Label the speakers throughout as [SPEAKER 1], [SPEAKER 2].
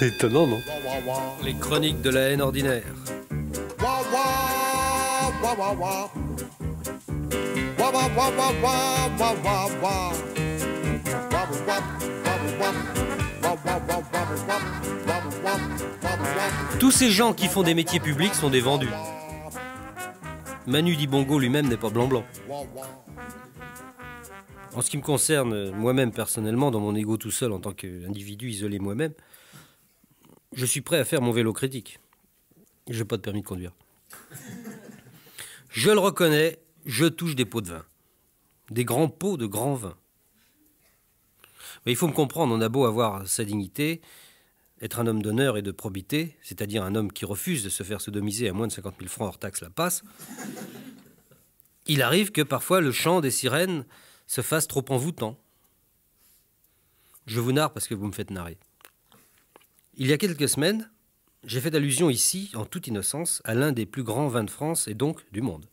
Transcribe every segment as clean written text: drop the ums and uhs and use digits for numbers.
[SPEAKER 1] C'est étonnant, non?
[SPEAKER 2] Les chroniques de la haine ordinaire. Tous ces gens qui font des métiers publics sont des vendus. Manu Dibango lui-même n'est pas blanc-blanc. En ce qui me concerne, moi-même personnellement, dans mon ego tout seul en tant qu'individu isolé moi-même, je suis prêt à faire mon vélo critique. Je n'ai pas de permis de conduire. Je le reconnais, je touche des pots de vin. Des grands pots de grand vin. Mais il faut me comprendre, on a beau avoir sa dignité, être un homme d'honneur et de probité, c'est-à-dire un homme qui refuse de se faire sodomiser à moins de 50 000 francs hors taxe la passe, il arrive que parfois le chant des sirènes se fasse trop envoûtant. Je vous narre parce que vous me faites narrer. Il y a quelques semaines, j'ai fait allusion ici, en toute innocence, à l'un des plus grands vins de France et donc du monde.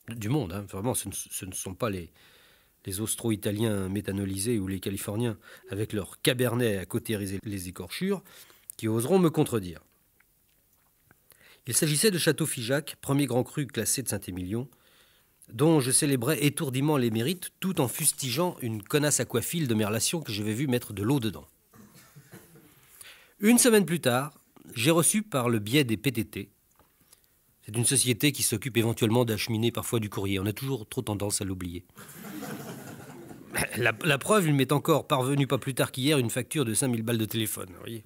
[SPEAKER 2] Du monde, hein, vraiment, ce ne sont pas les Austro-Italiens méthanolisés ou les Californiens avec leur cabernet à cautériser les écorchures qui oseront me contredire. Il s'agissait de Château Figeac, premier grand cru classé de Saint-Émilion, dont je célébrais étourdiment les mérites tout en fustigeant une connasse aquaphile de mes relations que j'avais vu mettre de l'eau dedans. Une semaine plus tard, j'ai reçu par le biais des PTT, c'est une société qui s'occupe éventuellement d'acheminer parfois du courrier, on a toujours trop tendance à l'oublier. La preuve, il m'est encore parvenu pas plus tard qu'hier une facture de 5000 balles de téléphone, vous voyez.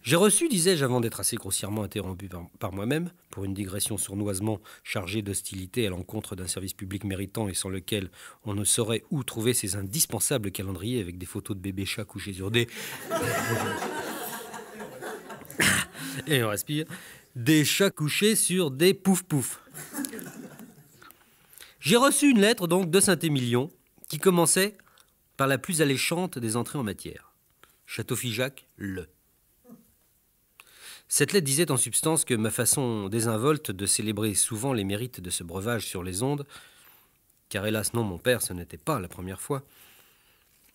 [SPEAKER 2] J'ai reçu, disais-je, avant d'être assez grossièrement interrompu par moi-même, pour une digression sournoisement chargée d'hostilité à l'encontre d'un service public méritant et sans lequel on ne saurait où trouver ces indispensables calendriers avec des photos de bébés chats couchés sur des... Et on respire. Des chats couchés sur des pouf-pouf. J'ai reçu une lettre donc de Saint-Émilion qui commençait par la plus alléchante des entrées en matière. Château Figeac, le. Cette lettre disait en substance que ma façon désinvolte de célébrer souvent les mérites de ce breuvage sur les ondes, car hélas non mon père, ce n'était pas la première fois,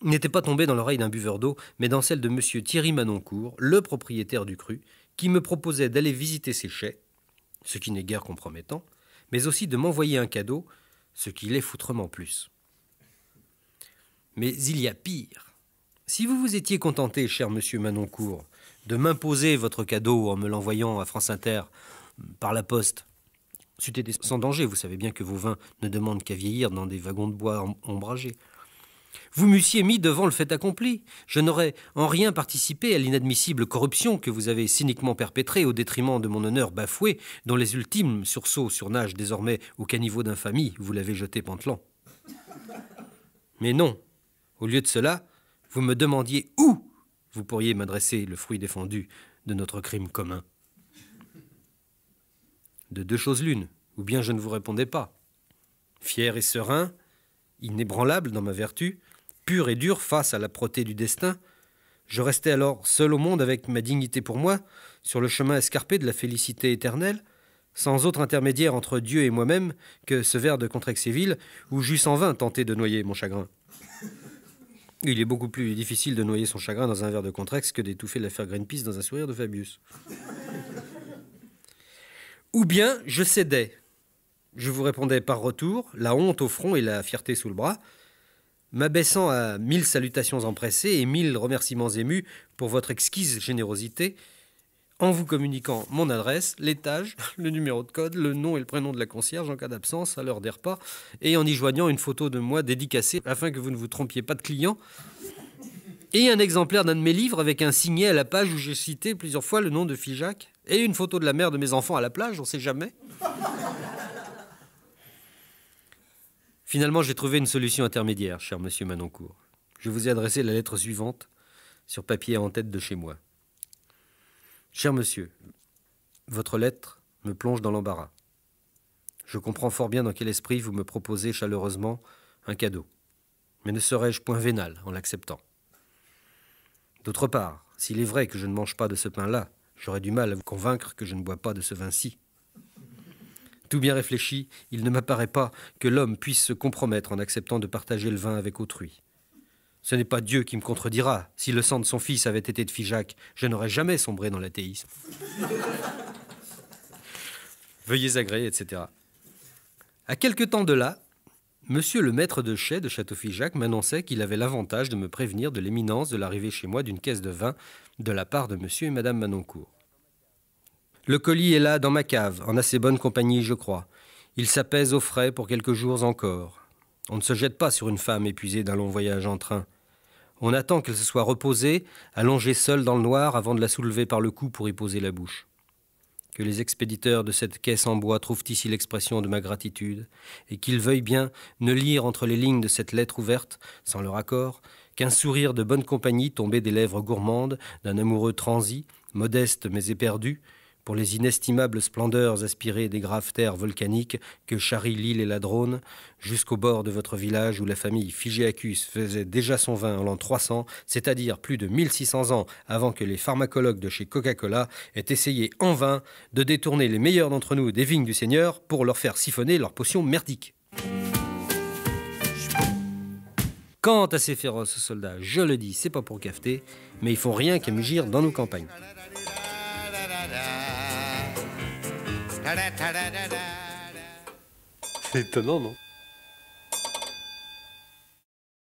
[SPEAKER 2] n'était pas tombée dans l'oreille d'un buveur d'eau, mais dans celle de monsieur Thierry Manoncourt, le propriétaire du cru, qui me proposait d'aller visiter ses chais, ce qui n'est guère compromettant, mais aussi de m'envoyer un cadeau, ce qui l'est foutrement plus. Mais il y a pire. Si vous vous étiez contenté, cher monsieur Manoncourt, de m'imposer votre cadeau en me l'envoyant à France Inter par la poste, c'eût été sans danger, vous savez bien que vos vins ne demandent qu'à vieillir dans des wagons de bois ombragés. Vous m'eussiez mis devant le fait accompli. Je n'aurais en rien participé à l'inadmissible corruption que vous avez cyniquement perpétrée au détriment de mon honneur bafoué, dont les ultimes sursauts surnagent désormais au caniveau d'infamie, vous l'avez jeté pantelant. Mais non, au lieu de cela, vous me demandiez où vous pourriez m'adresser le fruit défendu de notre crime commun. De deux choses l'une, ou bien je ne vous répondais pas. Fier et serein, inébranlable dans ma vertu, pur et dur face à l'âpreté du destin, je restais alors seul au monde avec ma dignité pour moi, sur le chemin escarpé de la félicité éternelle, sans autre intermédiaire entre Dieu et moi-même que ce verre de Contrexéville où j'eusse en vain tenté de noyer mon chagrin. Il est beaucoup plus difficile de noyer son chagrin dans un verre de Contrex que d'étouffer l'affaire Greenpeace dans un sourire de Fabius. Ou bien je cédais. Je vous répondais par retour, la honte au front et la fierté sous le bras, m'abaissant à 1000 salutations empressées et 1000 remerciements émus pour votre exquise générosité, en vous communiquant mon adresse, l'étage, le numéro de code, le nom et le prénom de la concierge en cas d'absence à l'heure des repas, et en y joignant une photo de moi dédicacée afin que vous ne vous trompiez pas de client, et un exemplaire d'un de mes livres avec un signet à la page où j'ai cité plusieurs fois le nom de Figeac, et une photo de la mère de mes enfants à la plage, on ne sait jamais. Finalement, j'ai trouvé une solution intermédiaire, cher monsieur Manoncourt. Je vous ai adressé la lettre suivante, sur papier en tête de chez moi. Cher monsieur, votre lettre me plonge dans l'embarras. Je comprends fort bien dans quel esprit vous me proposez chaleureusement un cadeau. Mais ne serais-je point vénal en l'acceptant? D'autre part, s'il est vrai que je ne mange pas de ce pain-là, j'aurais du mal à vous convaincre que je ne bois pas de ce vin-ci. Tout bien réfléchi, il ne m'apparaît pas que l'homme puisse se compromettre en acceptant de partager le vin avec autrui. Ce n'est pas Dieu qui me contredira. Si le sang de son fils avait été de Figeac, je n'aurais jamais sombré dans l'athéisme. Veuillez agréer, etc. À quelque temps de là, monsieur le maître de chais de Château-Figeac m'annonçait qu'il avait l'avantage de me prévenir de l'imminence de l'arrivée chez moi d'une caisse de vin de la part de monsieur et madame Manoncourt. Le colis est là dans ma cave, en assez bonne compagnie, je crois. Il s'apaise au frais pour quelques jours encore. On ne se jette pas sur une femme épuisée d'un long voyage en train. On attend qu'elle se soit reposée, allongée seule dans le noir avant de la soulever par le cou pour y poser la bouche. Que les expéditeurs de cette caisse en bois trouvent ici l'expression de ma gratitude, et qu'ils veuillent bien ne lire entre les lignes de cette lettre ouverte, sans leur accord, qu'un sourire de bonne compagnie tombé des lèvres gourmandes d'un amoureux transi, modeste mais éperdu, pour les inestimables splendeurs aspirées des graves terres volcaniques que charrient l'île et la Drône, jusqu'au bord de votre village où la famille Figeacus faisait déjà son vin en l'an 300, c'est-à-dire plus de 1600 ans avant que les pharmacologues de chez Coca-Cola aient essayé en vain de détourner les meilleurs d'entre nous des vignes du Seigneur pour leur faire siphonner leurs potions merdiques. Quant à ces féroces soldats, je le dis, c'est pas pour cafeter, mais ils font rien qu'à mugir dans nos campagnes. C'est étonnant, non ?